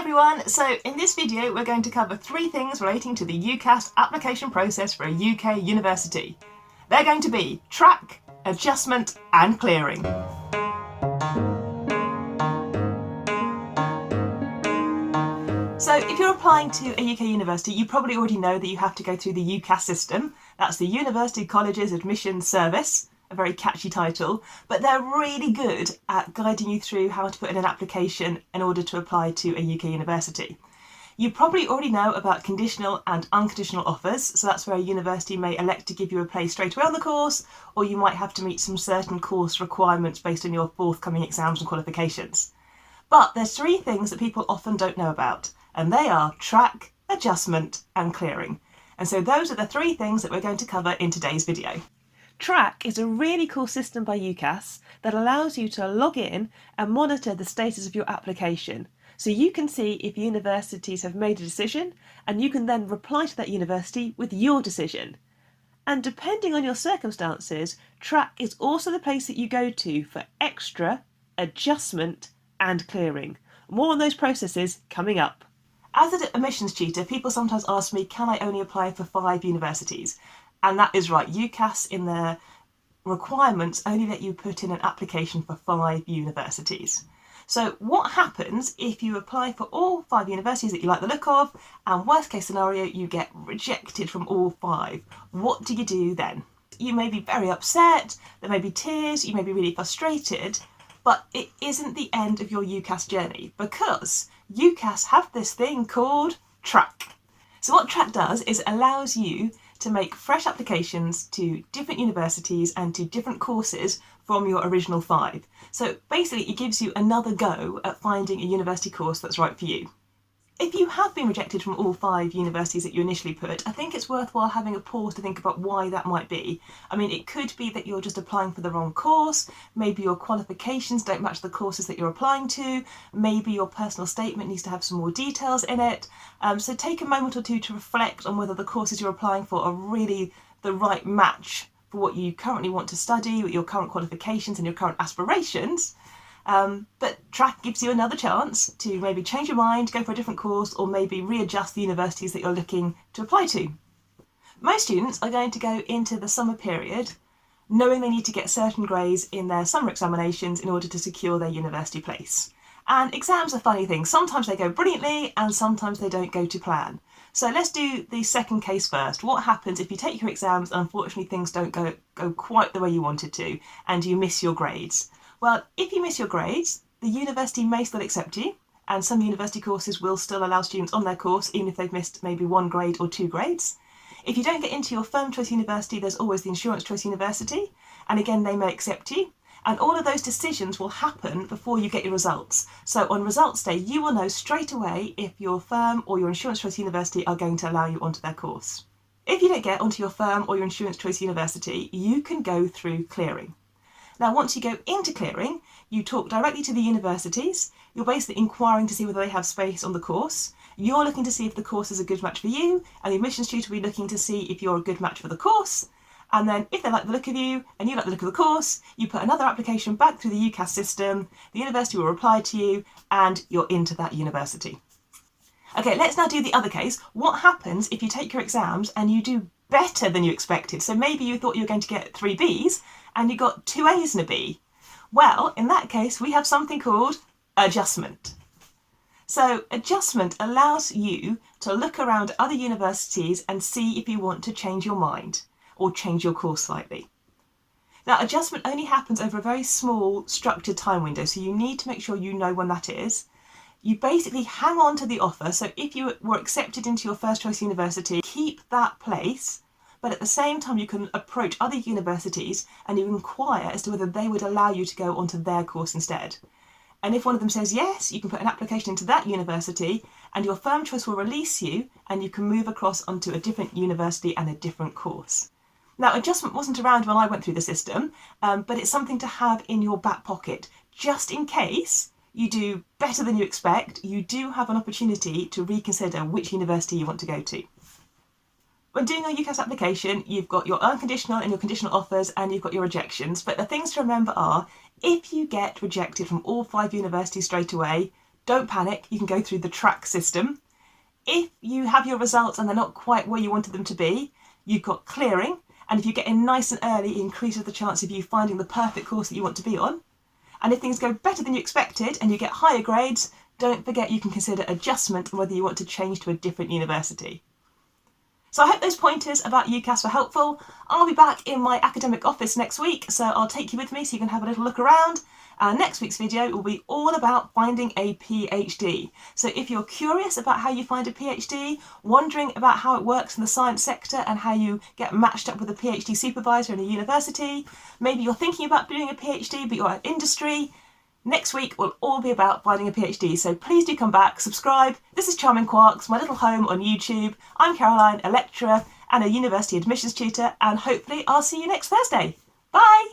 everyone, so in this video we're going to cover 3 things relating to the UCAS application process for a UK university. They're going to be track, adjustment and clearing. So if you're applying to a UK university, you probably already know that you have to go through the UCAS system. That's the University Colleges Admissions Service, a very catchy title, but they're really good at guiding you through how to put in an application in order to apply to a UK university. You probably already know about conditional and unconditional offers, so that's where a university may elect to give you a place straight away on the course, or you might have to meet some certain course requirements based on your forthcoming exams and qualifications. But there's 3 things that people often don't know about, and they are track, adjustment and clearing. And so those are the 3 things that we're going to cover in today's video. Track is a really cool system by UCAS that allows you to log in and monitor the status of your application. So you can see if universities have made a decision, and you can then reply to that university with your decision. And depending on your circumstances, Track is also the place that you go to for extra, adjustment and clearing. More on those processes coming up. As an admissions tutor, people sometimes ask me, can I only apply for 5 universities? And that is right, UCAS in their requirements only let you put in an application for 5 universities. So what happens if you apply for all 5 universities that you like the look of, and worst case scenario, you get rejected from all 5? What do you do then? You may be very upset, there may be tears, you may be really frustrated, but it isn't the end of your UCAS journey, because UCAS have this thing called Track. So what Track does is it allows you to make fresh applications to different universities and to different courses from your original 5. So basically it gives you another go at finding a university course that's right for you. If you have been rejected from all 5 universities that you initially put, I think it's worthwhile having a pause to think about why that might be. I mean, it could be that you're just applying for the wrong course, maybe your qualifications don't match the courses that you're applying to, maybe your personal statement needs to have some more details in it. So take a moment or 2 to reflect on whether the courses you're applying for are really the right match for what you currently want to study, your current qualifications and your current aspirations. But Track gives you another chance to maybe change your mind, go for a different course, or maybe readjust the universities that you're looking to apply to. Most students are going to go into the summer period knowing they need to get certain grades in their summer examinations in order to secure their university place. And exams are funny things. Sometimes they go brilliantly and sometimes they don't go to plan. So let's do the second case first. What happens if you take your exams and unfortunately things don't go quite the way you wanted to and you miss your grades? Well, if you miss your grades, the university may still accept you, and some university courses will still allow students on their course even if they've missed maybe 1 grade or 2 grades. If you don't get into your firm choice university, there's always the insurance choice university, and again they may accept you. And all of those decisions will happen before you get your results. So on results day, you will know straight away if your firm or your insurance choice university are going to allow you onto their course. If you don't get onto your firm or your insurance choice university, you can go through clearing. Now, once you go into clearing, you talk directly to the universities. You're basically inquiring to see whether they have space on the course. You're looking to see if the course is a good match for you, and the admissions tutor will be looking to see if you're a good match for the course. And then if they like the look of you and you like the look of the course, you put another application back through the UCAS system, the university will reply to you, and you're into that university. Okay, let's now do the other case. What happens if you take your exams and you do better than you expected? So maybe you thought you were going to get 3 Bs and you got 2 A's and a B. Well, in that case, we have something called adjustment. So adjustment allows you to look around other universities and see if you want to change your mind or change your course slightly. Now, adjustment only happens over a very small structured time window, so you need to make sure you know when that is. You basically hang on to the offer, so if you were accepted into your first choice university, keep that place, but at the same time you can approach other universities and you inquire as to whether they would allow you to go onto their course instead. And if one of them says yes, you can put an application into that university and your firm choice will release you and you can move across onto a different university and a different course. Now, adjustment wasn't around when I went through the system, but it's something to have in your back pocket. Just in case you do better than you expect, you do have an opportunity to reconsider which university you want to go to. When doing a UCAS application, you've got your unconditional and your conditional offers and you've got your rejections. But the things to remember are, if you get rejected from all 5 universities straight away, don't panic, you can go through the track system. If you have your results and they're not quite where you wanted them to be, you've got clearing, and if you get in nice and early, it increases the chance of you finding the perfect course that you want to be on. And if things go better than you expected and you get higher grades, don't forget you can consider adjustment whether you want to change to a different university. So I hope those pointers about UCAS were helpful. I'll be back in my academic office next week, so I'll take you with me so you can have a little look around. Next week's video will be all about finding a PhD. So if you're curious about how you find a PhD, wondering about how it works in the science sector and how you get matched up with a PhD supervisor in a university, maybe you're thinking about doing a PhD but you're at industry, next week will all be about finding a PhD, so please do come back, subscribe. This is Charming Quarks, my little home on YouTube. I'm Caroline, a lecturer and a university admissions tutor, and hopefully I'll see you next Thursday. Bye!